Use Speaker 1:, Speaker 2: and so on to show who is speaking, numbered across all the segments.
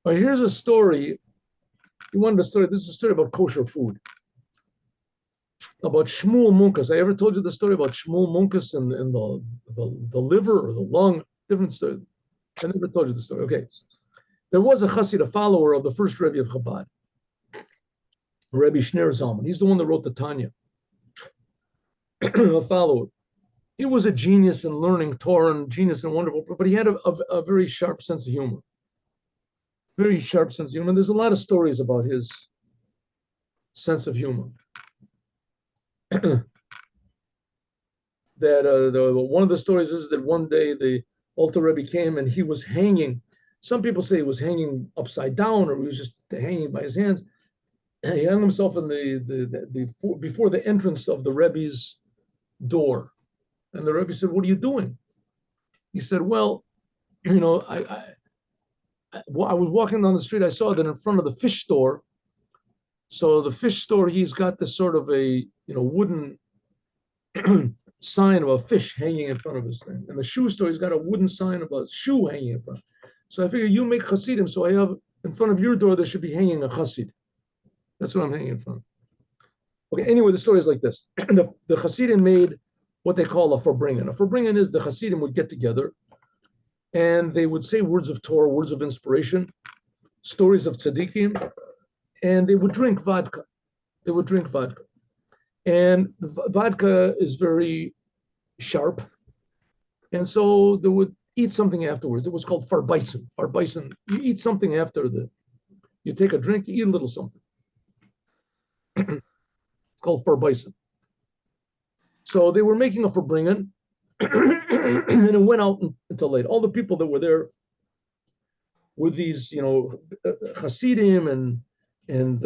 Speaker 1: All right, here's a story. You wanted a story. This is a story about kosher food. About Shmuel Munkus. I ever told you the story about Shmuel Munkus and the liver or the lung? Different story. I never told you the story. Okay. There was a Chassid, a follower of the first Rebbe of Chabad, Rebbe Shner Zalman. He's the one that wrote the Tanya. A follower. He was a genius in learning Torah and genius and wonderful, but he had a very sharp sense of humor. Very sharp sense of humor. And there's a lot of stories about his sense of humor. One of the stories is that one day the Alter Rebbe came and he was hanging. Some people say he was hanging upside down or he was just hanging by his hands. And he hung himself in before the entrance of the Rebbe's door. And the Rebbe said, "What are you doing?" He said, "Well, I was walking down the street. I saw that in front of the fish store. So the fish store, he's got this sort of a wooden sign of a fish hanging in front of his thing. And the shoe store, he's got a wooden sign of a shoe hanging in front. So I figure you make chassidim, so I have in front of your door there should be hanging a chassid. That's what I'm hanging in front of." Okay. Anyway, the story is like this: the chassidim made what they call a Farbringen. A Farbringen is the Hasidim would get together and they would say words of Torah, words of inspiration, stories of tzaddikim, and they would drink vodka. They would drink vodka. And vodka is very sharp. And so they would eat something afterwards. It was called Farbringen. Farbringen, you eat something after you take a drink, you eat a little something. It's called Farbringen. So they were making a Farbringen, and it went out until late. All the people that were there were these, Hasidim and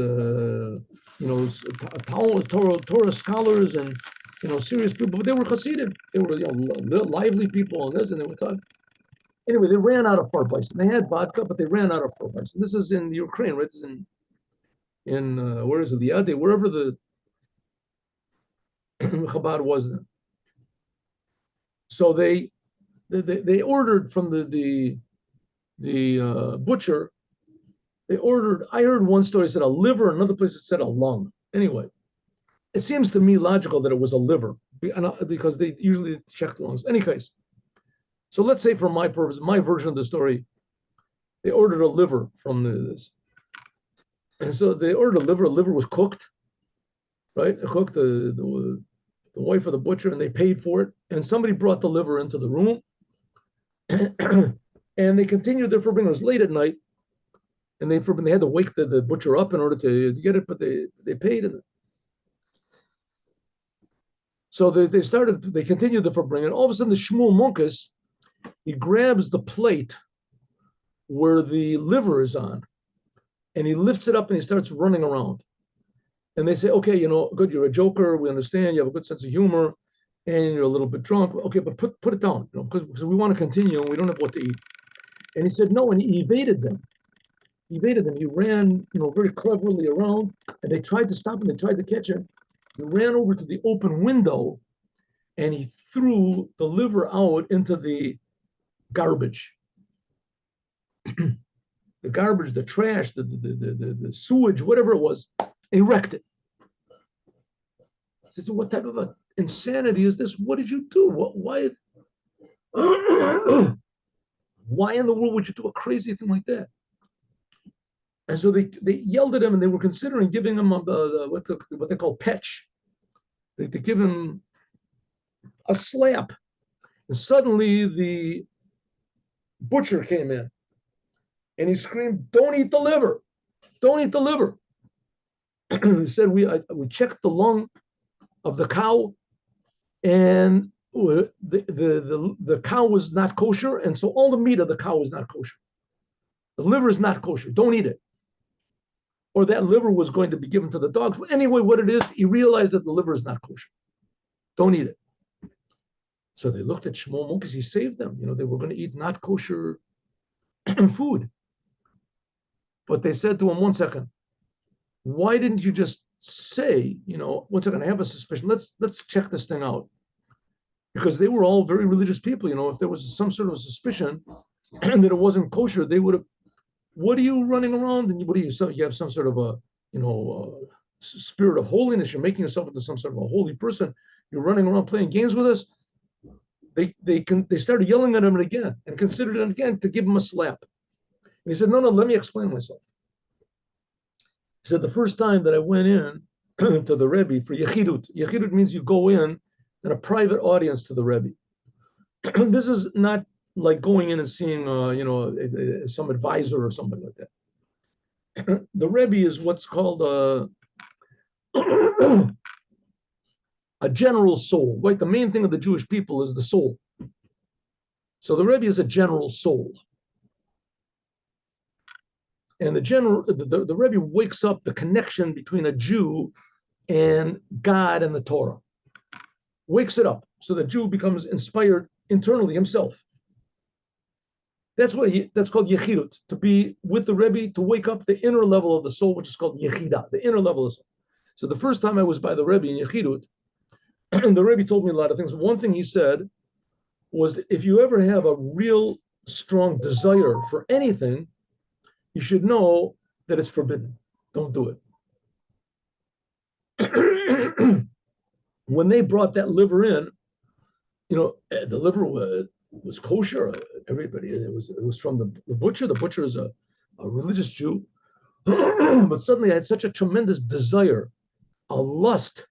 Speaker 1: Torah scholars and serious people. But they were Hasidim. They were lively people and this, and they were talking. Anyway, they ran out of Farbringen. They had vodka, but they ran out of Farbringen. This is in Ukraine, right? This is in where is it? Liade, wherever the Chabad was then. So they ordered from the butcher. They ordered. I heard one story said a liver, another place it said a lung. Anyway, it seems to me logical that it was a liver because they usually check the lungs. Any case, so let's say for my purpose, my version of the story, they ordered a liver from this, and so they ordered a liver. A liver was cooked, right? Cooked the wife of the butcher, and they paid for it. And somebody brought the liver into the room, and they continued their Farbringen. It was late at night, and they had to wake the butcher up in order to get it, but they paid it. So they continued the Farbringen. All of a sudden, the Shmuel Munkus, he grabs the plate where the liver is on, and he lifts it up and he starts running around. And they say, "Okay, good, you're a joker. We understand. You have a good sense of humor, and you're a little bit drunk. Okay, but put it down, because we want to continue and we don't have what to eat." And he said no, and he evaded them. He ran, very cleverly around, and they tried to stop him. They tried to catch him. He ran over to the open window, and he threw the liver out into the garbage. The garbage, the trash, the sewage, whatever it was, he wrecked it. He said, "What type of insanity is this? What did you do? Why in the world would you do a crazy thing like that?" And so they yelled at him, and they were considering giving him what they call petch. They give him a slap. And suddenly the butcher came in, and he screamed, "Don't eat the liver! Don't eat the liver!" He said, we checked the lung of the cow, and the cow was not kosher, and so all the meat of the cow is not kosher. The liver is not kosher. Don't eat it. Or that liver was going to be given to the dogs. But anyway, what it is, he realized that the liver is not kosher. Don't eat it. So they looked at Shmuel Munkus. He saved them. They were going to eat not kosher food. But they said to him, "1 second, why didn't you just say, 1 second, I have a suspicion. Let's check this thing out." Because they were all very religious people. If there was some sort of suspicion that it wasn't kosher, they would have what are you running around? And what are you? So you have some sort of a, spirit of holiness. You're making yourself into some sort of a holy person. You're running around playing games with us. They started yelling at him again and considered it again to give him a slap. And he said, no, let me explain myself. He said, the first time that I went in to the Rebbe for Yechidut. Yechidut means you go in a private audience to the Rebbe. This is not like going in and seeing, some advisor or something like that. The Rebbe is what's called a general soul, right? The main thing of the Jewish people is the soul. So the Rebbe is a general soul. And the Rebbe wakes up the connection between a Jew and God and the Torah. Wakes it up so the Jew becomes inspired internally himself. That's called Yechidut, to be with the Rebbe, to wake up the inner level of the soul, which is called Yechida, the inner level of the soul. So the first time I was by the Rebbe in Yechidut, the Rebbe told me a lot of things. One thing he said was, if you ever have a real strong desire for anything, you should know that it's forbidden. Don't do it. When they brought that liver in, the liver was kosher. Everybody, it was from the butcher. The butcher is a religious Jew. But suddenly I had such a tremendous desire, a lust.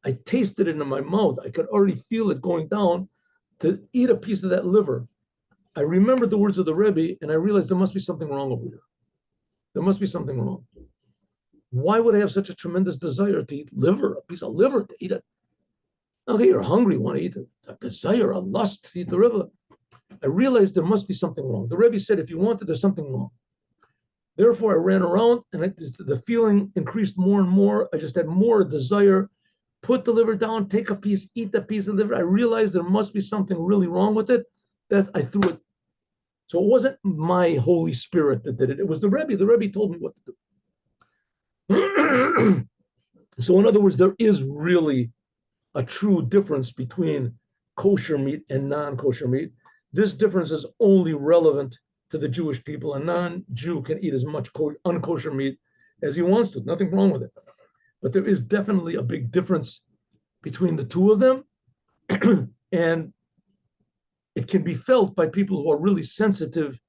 Speaker 1: I tasted it in my mouth. I could already feel it going down to eat a piece of that liver. I remembered the words of the Rebbe, and I realized there must be something wrong over here. There must be something wrong. Why would I have such a tremendous desire to eat liver, a piece of liver, to eat it? Okay, you're hungry, you want to eat it. A desire, a lust to eat the liver. I realized there must be something wrong. The Rebbe said, if you want it, there's something wrong. Therefore, I ran around, and the feeling increased more and more. I just had more desire. Put the liver down, take a piece, eat that piece of liver. I realized there must be something really wrong with it, that I threw it. So it wasn't my Holy Spirit that did it. It was the Rebbe. The Rebbe told me what to do. So in other words, there is really a true difference between kosher meat and non-kosher meat. This difference is only relevant to the Jewish people. A non-Jew can eat as much unkosher meat as he wants to. Nothing wrong with it. But there is definitely a big difference between the two of them. And it can be felt by people who are really sensitive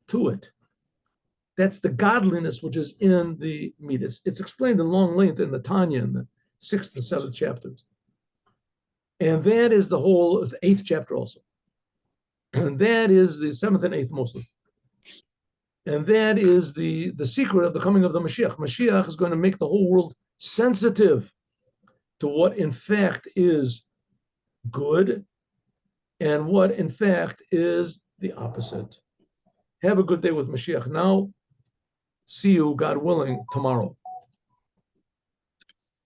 Speaker 1: to it. That's the godliness which is in the meat. It's explained in long length in the Tanya in the 6th and 7th chapters. And that is the whole 8th chapter also. And that is the 7th and 8th mostly. And that is the secret of the coming of the Mashiach. Mashiach is going to make the whole world sensitive to what in fact is good and what in fact is the opposite. Have a good day with Mashiach now. See you, God willing, tomorrow.